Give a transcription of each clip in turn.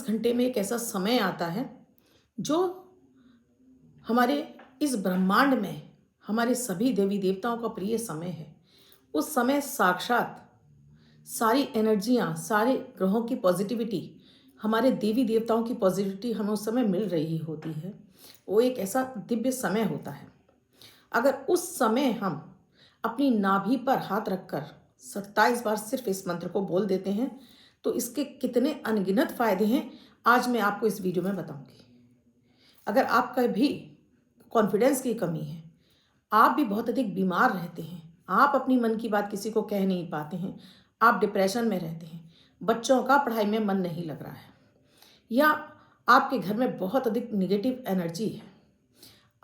घंटे में एक ऐसा समय आता है जो हमारे इस ब्रह्मांड में हमारे सभी देवी देवताओं का प्रिय समय है। उस समय साक्षात सारी एनर्जियाँ, सारे ग्रहों की पॉजिटिविटी, हमारे देवी देवताओं की पॉजिटिविटी हमें उस समय मिल रही होती है। वो एक ऐसा दिव्य समय होता है। अगर उस समय हम अपनी नाभि पर हाथ रखकर 27 बार सिर्फ इस मंत्र को बोल देते हैं तो इसके कितने अनगिनत फायदे हैं, आज मैं आपको इस वीडियो में बताऊंगी। अगर आपका भी कॉन्फिडेंस की कमी है, आप भी बहुत अधिक बीमार रहते हैं, आप अपनी मन की बात किसी को कह नहीं पाते हैं, आप डिप्रेशन में रहते हैं, बच्चों का पढ़ाई में मन नहीं लग रहा है, या आपके घर में बहुत अधिक निगेटिव एनर्जी है,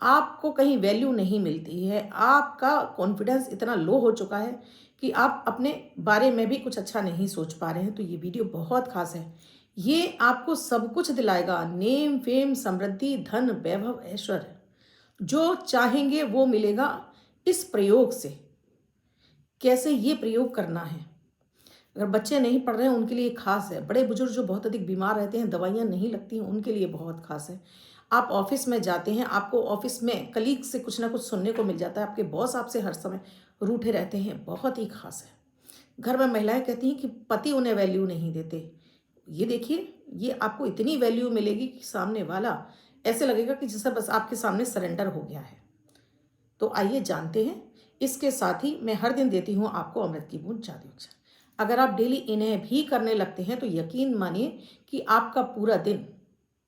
आपको कहीं वैल्यू नहीं मिलती है, आपका कॉन्फिडेंस इतना लो हो चुका है कि आप अपने बारे में भी कुछ अच्छा नहीं सोच पा रहे हैं, तो ये वीडियो बहुत खास है। ये आपको सब कुछ दिलाएगा, नेम फेम समृद्धि धन वैभव ऐश्वर्य, जो चाहेंगे वो मिलेगा इस प्रयोग से। कैसे ये प्रयोग करना है, अगर बच्चे नहीं पढ़ रहे हैं उनके लिए खास है, बड़े बुजुर्ग जो बहुत अधिक बीमार रहते हैं, दवाइयाँ नहीं लगती हैं, उनके लिए बहुत खास है। आप ऑफिस में जाते हैं, आपको ऑफिस में कलीग से कुछ ना कुछ सुनने को मिल जाता है, आपके बॉस आपसे हर समय रूठे रहते हैं, बहुत ही खास है। घर में महिलाएं कहती हैं कि पति उन्हें वैल्यू नहीं देते, ये देखिए, ये आपको इतनी वैल्यू मिलेगी कि सामने वाला ऐसे लगेगा कि जैसे बस आपके सामने सरेंडर हो गया है। तो आइए जानते हैं। इसके साथ ही मैं हर दिन देती हूँ आपको अमृत की बूंद जादू अक्षर। अगर आप डेली इन्हें भी करने लगते हैं तो यकीन मानिए कि आपका पूरा दिन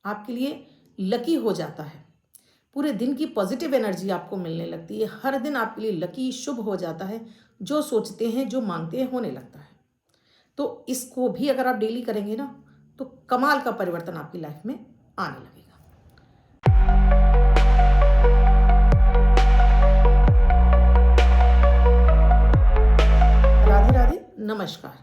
आपके लिए लकी हो जाता है। पूरे दिन की पॉजिटिव एनर्जी आपको मिलने लगती है, हर दिन आपके लिए लकी शुभ हो जाता है, जो सोचते हैं जो मांगते हैं होने लगता है। तो इसको भी अगर आप डेली करेंगे ना तो कमाल का परिवर्तन आपकी लाइफ में आने लगेगा। राधे राधे, नमस्कार।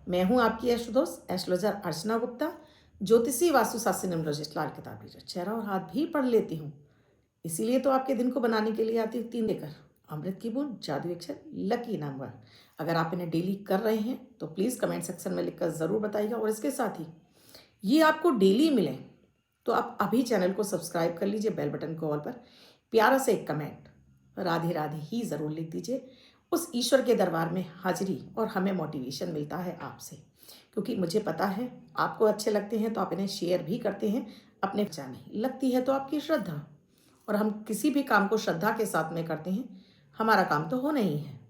मैं हूं आपकी एस्ट्रो दोस्त एस्ट्रोलॉजर अर्चना गुप्ता, ज्योतिषी वास्तुशास्त्री न्यूमरोलॉजिस्ट, लाल किताब रीडर, चेहरा और हाथ भी पढ़ लेती हूँ। इसीलिए तो आपके दिन को बनाने के लिए आती हूँ 3 लेकर अमृत की बूंद जादू अक्षर लकी नंबर। अगर आप इन्हें डेली कर रहे हैं तो प्लीज़ कमेंट सेक्शन में लिखकर ज़रूर बताइएगा। और इसके साथ ही ये आपको डेली मिले तो आप अभी चैनल को सब्सक्राइब कर लीजिए, बेल बटन को ऑल पर, प्यारा से एक कमेंट राधे राधे ही ज़रूर लिख दीजिए। उस ईश्वर के दरबार में हाजिरी और हमें मोटिवेशन मिलता है आपसे, क्योंकि मुझे पता है आपको अच्छे लगते हैं तो आप इन्हें शेयर भी करते हैं अपने बच्चा नहीं लगती है तो आपकी श्रद्धा, और हम किसी भी काम को श्रद्धा के साथ में करते हैं, हमारा काम तो होना ही है।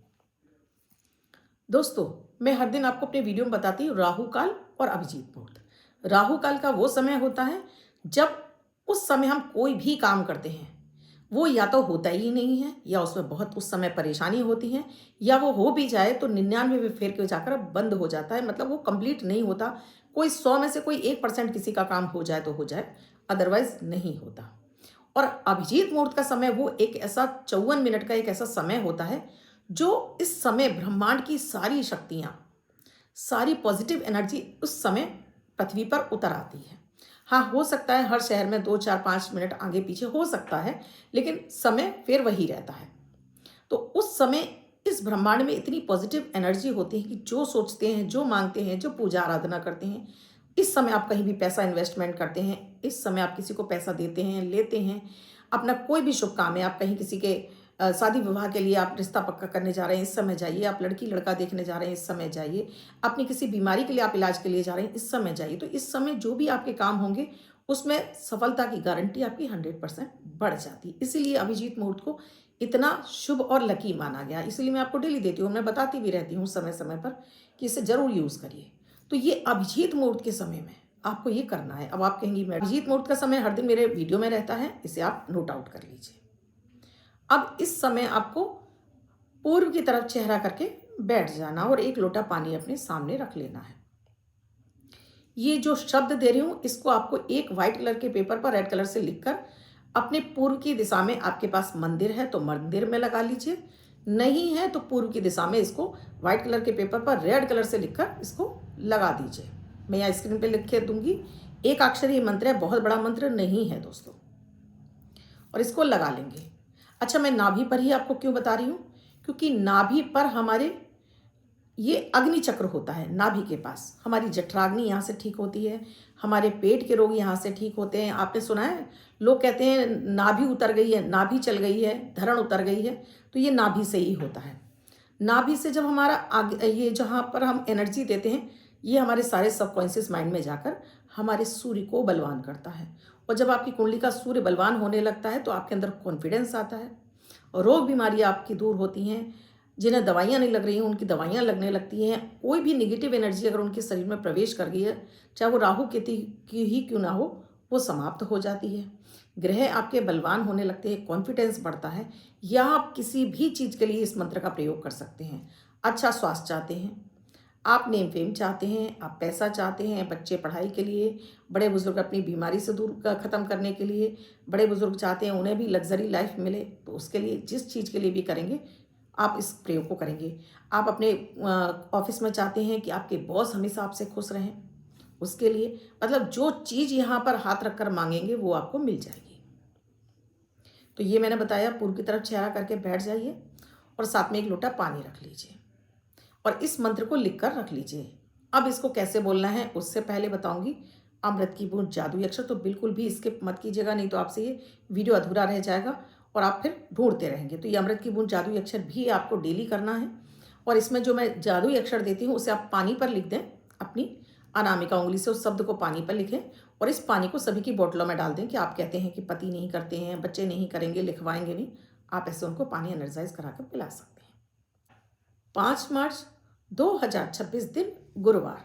दोस्तों, मैं हर दिन आपको अपने वीडियो में बताती हूँ राहु काल और अभिजीत मुहूर्त। राहु काल का वो समय होता है जब उस समय हम कोई भी काम करते हैं वो या तो होता ही नहीं है, या उसमें बहुत उस समय परेशानी होती है, या वो हो भी जाए तो 99 फेर के जाकर बंद हो जाता है, मतलब वो कंप्लीट नहीं होता। कोई 100 में से कोई 1% किसी का काम हो जाए तो हो जाए, अदरवाइज नहीं होता। और अभिजीत मुहूर्त का समय वो एक ऐसा 54 मिनट का एक ऐसा समय होता है जो इस समय ब्रह्मांड की सारी शक्तियाँ, सारी पॉजिटिव एनर्जी उस समय पृथ्वी पर उतर आती है। हाँ, हो सकता है हर शहर में 2, 4, 5 मिनट आगे पीछे हो सकता है, लेकिन समय फिर वही रहता है। तो उस समय इस ब्रह्मांड में इतनी पॉजिटिव एनर्जी होती है कि जो सोचते हैं, जो मांगते हैं, जो पूजा आराधना करते हैं, इस समय आप कहीं भी पैसा इन्वेस्टमेंट करते हैं, इस समय आप किसी को पैसा देते हैं, लेते हैं, अपना कोई भी शुभ काम है, आप कहीं किसी के शादी विवाह के लिए आप रिश्ता पक्का करने जा रहे हैं, इस समय जाइए। आप लड़की लड़का देखने जा रहे हैं, इस समय जाइए। अपनी किसी बीमारी के लिए आप इलाज के लिए जा रहे हैं, इस समय जाइए। तो इस समय जो भी आपके काम होंगे उसमें सफलता की गारंटी आपकी 100% बढ़ जाती है। इसीलिए अभिजीत मुहूर्त को इतना शुभ और लकी माना गया। इसलिए मैं आपको डेली देती हूँ, मैं बताती भी रहती हूँ समय समय पर कि इसे जरूर यूज़ करिए। तो ये अभिजीत मुहूर्त के समय में आपको ये करना है। अब आप कहेंगी मैं, अभिजीत मुहूर्त का समय हर दिन मेरे वीडियो में रहता है, इसे आप नोट आउट कर लीजिए। अब इस समय आपको पूर्व की तरफ चेहरा करके बैठ जाना और एक लोटा पानी अपने सामने रख लेना है। ये जो शब्द दे रही हूं इसको आपको एक व्हाइट कलर के पेपर पर रेड कलर से लिखकर अपने पूर्व की दिशा में, आपके पास मंदिर है तो मंदिर में लगा लीजिए, नहीं है तो पूर्व की दिशा में इसको व्हाइट कलर के पेपर पर रेड कलर से लिखकर इसको लगा दीजिए। मैं यहाँ स्क्रीन पे लिख के दूंगी। एक अक्षरी मंत्र है, बहुत बड़ा मंत्र नहीं है दोस्तों, और इसको लगा लेंगे। अच्छा, मैं नाभि पर ही आपको क्यों बता रही हूँ, क्योंकि नाभि पर हमारे ये अग्नि चक्र होता है। नाभि के पास हमारी जठराग्नि यहाँ से ठीक होती है, हमारे पेट के रोग यहाँ से ठीक होते हैं। आपने सुना है, लोग कहते हैं नाभि उतर गई है, नाभि चल गई है, धरण उतर गई है, तो ये नाभि से ही होता है। नाभि से जब हमारा आगे ये जहाँ पर हम एनर्जी देते हैं, ये हमारे सारे सबकॉन्शियस माइंड में जाकर हमारे सूर्य को बलवान करता है। और जब आपकी कुंडली का सूर्य बलवान होने लगता है तो आपके अंदर कॉन्फिडेंस आता है और रोग बीमारियाँ आपकी दूर होती हैं। जिन्हें दवाइयाँ नहीं लग रही हैं उनकी दवाइयाँ लगने लगती हैं। कोई भी नेगेटिव एनर्जी अगर उनके शरीर में प्रवेश कर गई है, चाहे वो राहु केतु की ही क्यों ना हो, वो समाप्त हो जाती है। ग्रह आपके बलवान होने लगते हैं, कॉन्फिडेंस बढ़ता है। या आप किसी भी चीज़ के लिए इस मंत्र का प्रयोग कर सकते हैं। अच्छा स्वास्थ्य चाहते हैं, आप नेम फेम चाहते हैं, आप पैसा चाहते हैं, बच्चे पढ़ाई के लिए, बड़े बुजुर्ग अपनी बीमारी से दूर ख़त्म करने के लिए, बड़े बुजुर्ग चाहते हैं उन्हें भी लग्जरी लाइफ मिले, तो उसके लिए जिस चीज़ के लिए भी करेंगे आप इस प्रयोग को करेंगे। आप अपने ऑफिस में चाहते हैं कि आपके बॉस हमेशा आपसे खुश रहें, उसके लिए मतलब जो चीज़ यहाँ पर हाथ रख कर मांगेंगे वो आपको मिल जाएगी। तो ये मैंने बताया, पूर्व की तरफ चेहरा करके बैठ जाइए और साथ में एक लोटा पानी रख लीजिए और इस मंत्र को लिख कर रख लीजिए। अब इसको कैसे बोलना है उससे पहले बताऊंगी। अमृत की बूंद जादुई अक्षर तो बिल्कुल भी स्किप मत कीजिएगा, नहीं तो आपसे ये वीडियो अधूरा रह जाएगा और आप फिर ढूंढते रहेंगे। तो ये अमृत की बूंद जादुई अक्षर भी आपको डेली करना है और इसमें जो मैं जादुई अक्षर देती हूँ उसे आप पानी पर लिख दें। अपनी अनामिका उंगली से उस शब्द को पानी पर लिखें और इस पानी को सभी की बोतलों में डाल दें कि आप कहते हैं कि पति नहीं करते हैं, बच्चे नहीं करेंगे, लिखवाएंगे नहीं, आप ऐसे उनको पानी एनर्जाइज करा कर पिला सकते हैं। 5 मार्च 2026 दिन गुरुवार,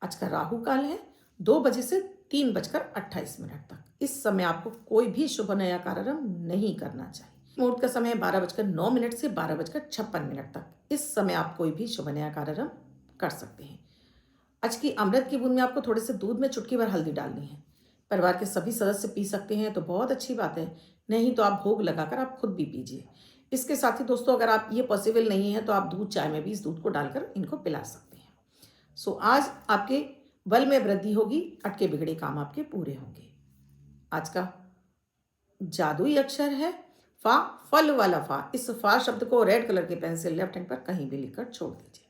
आज का राहु काल है 2 बजे से 3:28 तक। इस समय आपको कोई भी शुभ नया कार्यारंभ नहीं करना चाहिए। मुहूर्त का समय 12:09 से 12:56 तक। इस समय आप कोई भी शुभ नया कार्यारंभ कर सकते हैं। आज की अमृत की बूंद में आपको थोड़े से दूध में चुटकी भर हल्दी डालनी है। परिवार के सभी सदस्य पी सकते हैं तो बहुत अच्छी बात है, नहीं तो आप भोग लगाकर आप खुद भी पीजिए। इसके साथ ही दोस्तों, अगर आप ये पॉसिबल नहीं है तो आप दूध चाय में भी इस दूध को डालकर इनको पिला सकते हैं। सो आज आपके बल में वृद्धि होगी, अटके बिगड़े काम आपके पूरे होंगे। आज का जादुई अक्षर है फा, फल वाला फा। इस फा शब्द को रेड कलर के पेन से लेफ्ट हैंड पर कहीं भी लिखकर छोड़ दीजिए।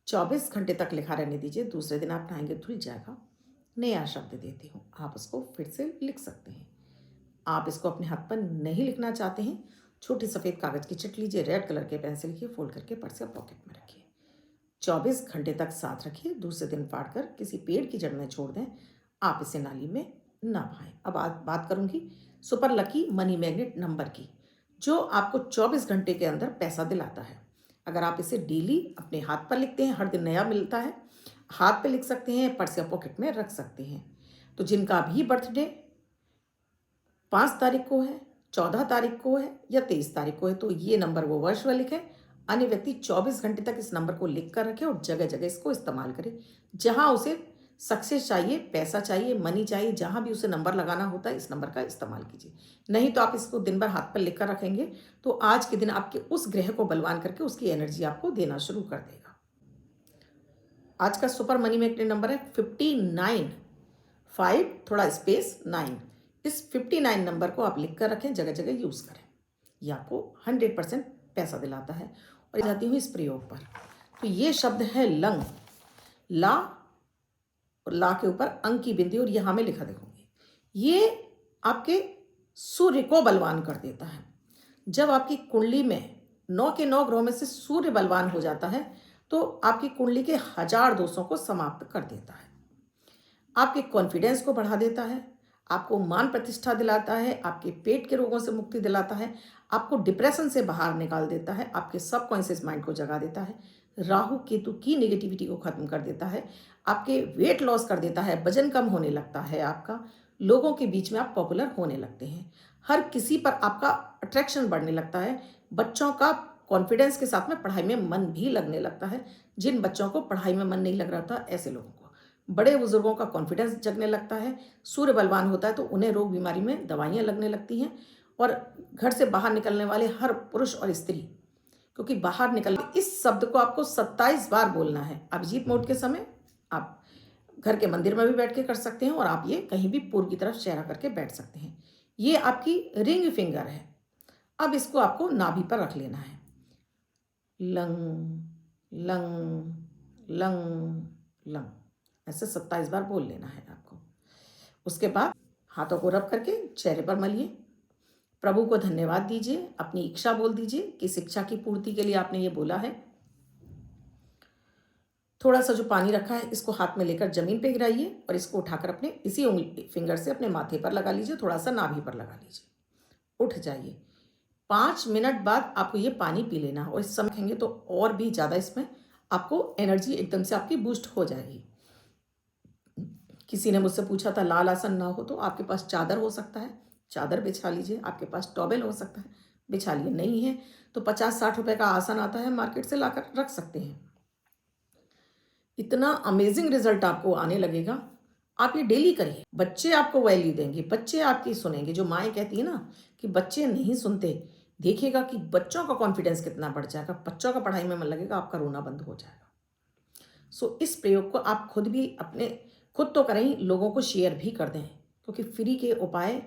24 घंटे तक लिखा रहने दीजिए। दूसरे दिन आप नहाएंगे धुल जाएगा। नया शब्द देती हूँ, आप उसको फिर से लिख सकते हैं। आप इसको अपने हाथ पर नहीं लिखना चाहते हैं, छोटी सफ़ेद कागज़ की चिट लीजिए, रेड कलर के पेन से लिखिए, फोल्ड करके पर्स या पॉकेट में रखिए। 24 घंटे तक साथ रखिए। दूसरे दिन फाड़ कर किसी पेड़ की जड़ में छोड़ दें। आप इसे नाली में ना बहाएं। अब बात करूंगी super lucky money magnet number की, जो आपको 24 घंटे के अंदर पैसा दिलाता है। अगर आप इसे डेली अपने हाथ पर लिखते हैं, हर दिन नया मिलता है, हाथ पे लिख सकते हैं, पर्स या पॉकेट में रख सकते हैं। तो जिनका भी बर्थडे 5 तारीख को है, 14 तारीख को है या 23 तारीख को है, तो ये नंबर वो वर्ष में लिखें। अन्य व्यक्ति 24 घंटे तक इस नंबर को लिख कर रखें और जगह जगह इसको इस्तेमाल करें। जहां उसे सक्सेस चाहिए, पैसा चाहिए, मनी चाहिए, जहां भी उसे नंबर लगाना होता है इस नंबर का इस्तेमाल कीजिए। नहीं तो आप इसको दिन भर हाथ पर लिख कर रखेंगे तो आज के दिन आपके उस ग्रह को बलवान करके उसकी एनर्जी आपको देना शुरू कर देगा। आज का सुपर मनी मैग्नेट नंबर है 59, 5 थोड़ा स्पेस 9। इस 59 नंबर को आप लिख कर रखें, जगह जगह यूज़ करें। यह आपको 100% पैसा दिलाता है। और जाती हूँ इस प्रयोग पर, तो ये शब्द है लंग, ला और ला के ऊपर अंक की बिंदी और यहाँ में लिखा देखूंगी। ये आपके सूर्य को बलवान कर देता है। जब आपकी कुंडली में 9 के 9 ग्रहों में से सूर्य बलवान हो जाता है तो आपकी कुंडली के 1000 दोषों को समाप्त कर देता है, आपके कॉन्फिडेंस को बढ़ा देता है, आपको मान प्रतिष्ठा दिलाता है, आपके पेट के रोगों से मुक्ति दिलाता है, आपको डिप्रेशन से बाहर निकाल देता है, आपके सबकॉन्शियस माइंड को जगा देता है, राहु केतु की नेगेटिविटी को खत्म कर देता है, आपके वेट लॉस कर देता है, वजन कम होने लगता है आपका, लोगों के बीच में आप पॉपुलर होने लगते हैं, हर किसी पर आपका अट्रैक्शन बढ़ने लगता है, बच्चों का कॉन्फिडेंस के साथ में पढ़ाई में मन भी लगने लगता है। जिन बच्चों को पढ़ाई में मन नहीं लग रहा था ऐसे लोगों को, बड़े बुजुर्गों का कॉन्फिडेंस जगने लगता है। सूर्य बलवान होता है तो उन्हें रोग बीमारी में दवाइयाँ लगने लगती हैं। और घर से बाहर निकलने वाले हर पुरुष और स्त्री, क्योंकि बाहर निकलने, इस शब्द को आपको 27 बार बोलना है। अभिजीत मोड के समय आप घर के मंदिर में भी बैठ के कर सकते हैं और आप ये कहीं भी पूर्व की तरफ चेहरा करके बैठ सकते हैं। ये आपकी रिंग फिंगर है। अब इसको आपको नाभि पर रख लेना है। Lung lung lung lung. ऐसे 27 बार बोल लेना है आपको। उसके बाद हाथों को रब करके चेहरे पर मलिए, प्रभु को धन्यवाद दीजिए, अपनी इच्छा बोल दीजिए, किस इच्छा की पूर्ति के लिए आपने ये बोला है। थोड़ा सा जो पानी रखा है इसको हाथ में लेकर जमीन पे गिराइए और इसको उठाकर अपने इसी उंगली फिंगर से अपने माथे पर लगा लीजिए, थोड़ा सा नाभि पर लगा लीजिए, उठ जाइए। 5 मिनट बाद आपको ये पानी पी लेना और इस समय खाएंगे तो और भी ज़्यादा इसमें आपको एनर्जी एकदम से आपकी बूस्ट हो जाएगी। किसी ने मुझसे पूछा था लाल आसन ना हो तो आपके पास चादर हो सकता है, चादर बिछा लीजिए, आपके पास टॉवेल हो सकता है, बिछा लिए। नहीं है तो 50-60 रुपए का आसन आता है, मार्केट से लाकर रख सकते हैं। इतना अमेजिंग रिजल्ट आपको आने लगेगा। आप ये डेली करिए, बच्चे आपको वैल्यू देंगे, बच्चे आपकी सुनेंगे। जो माएँ कहती है ना कि बच्चे नहीं सुनते, देखिएगा कि बच्चों का कॉन्फिडेंस कितना बढ़ जाएगा, बच्चों का पढ़ाई में मन लगेगा, आपका रोना बंद हो जाएगा। सो इस प्रयोग को आप खुद भी अपने खुद तो करें, लोगों को शेयर भी कर दें, क्योंकि फ्री के उपाय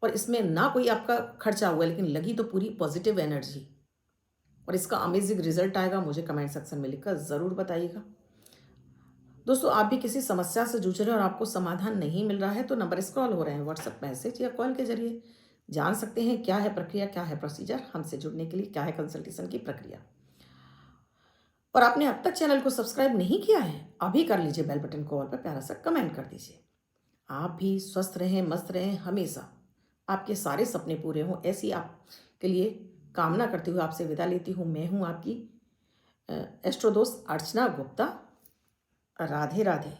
और इसमें ना कोई आपका खर्चा हुआ है, लेकिन लगी तो पूरी पॉजिटिव एनर्जी और इसका अमेजिंग रिजल्ट आएगा। मुझे कमेंट सेक्शन में लिखकर ज़रूर बताइएगा। दोस्तों, आप भी किसी समस्या से जूझ रहे हैं और आपको समाधान नहीं मिल रहा है तो नंबर स्क्रॉल हो रहे हैं, व्हाट्सएप मैसेज या कॉल के जरिए जान सकते हैं क्या है प्रक्रिया, क्या है प्रोसीजर, हमसे जुड़ने के लिए क्या है कंसल्टेशन की प्रक्रिया। और आपने अब तक चैनल को सब्सक्राइब नहीं किया है, अभी कर लीजिए, बेल बटन को ऑल पर प्यारा सा कमेंट कर दीजिए। आप भी स्वस्थ रहें, मस्त रहें, हमेशा आपके सारे सपने पूरे हों, ऐसी आपके लिए कामना करती हुए आपसे विदा लेती हूँ। मैं हूँ आपकी एस्ट्रो दोस्त अर्चना गुप्ता। राधे राधे।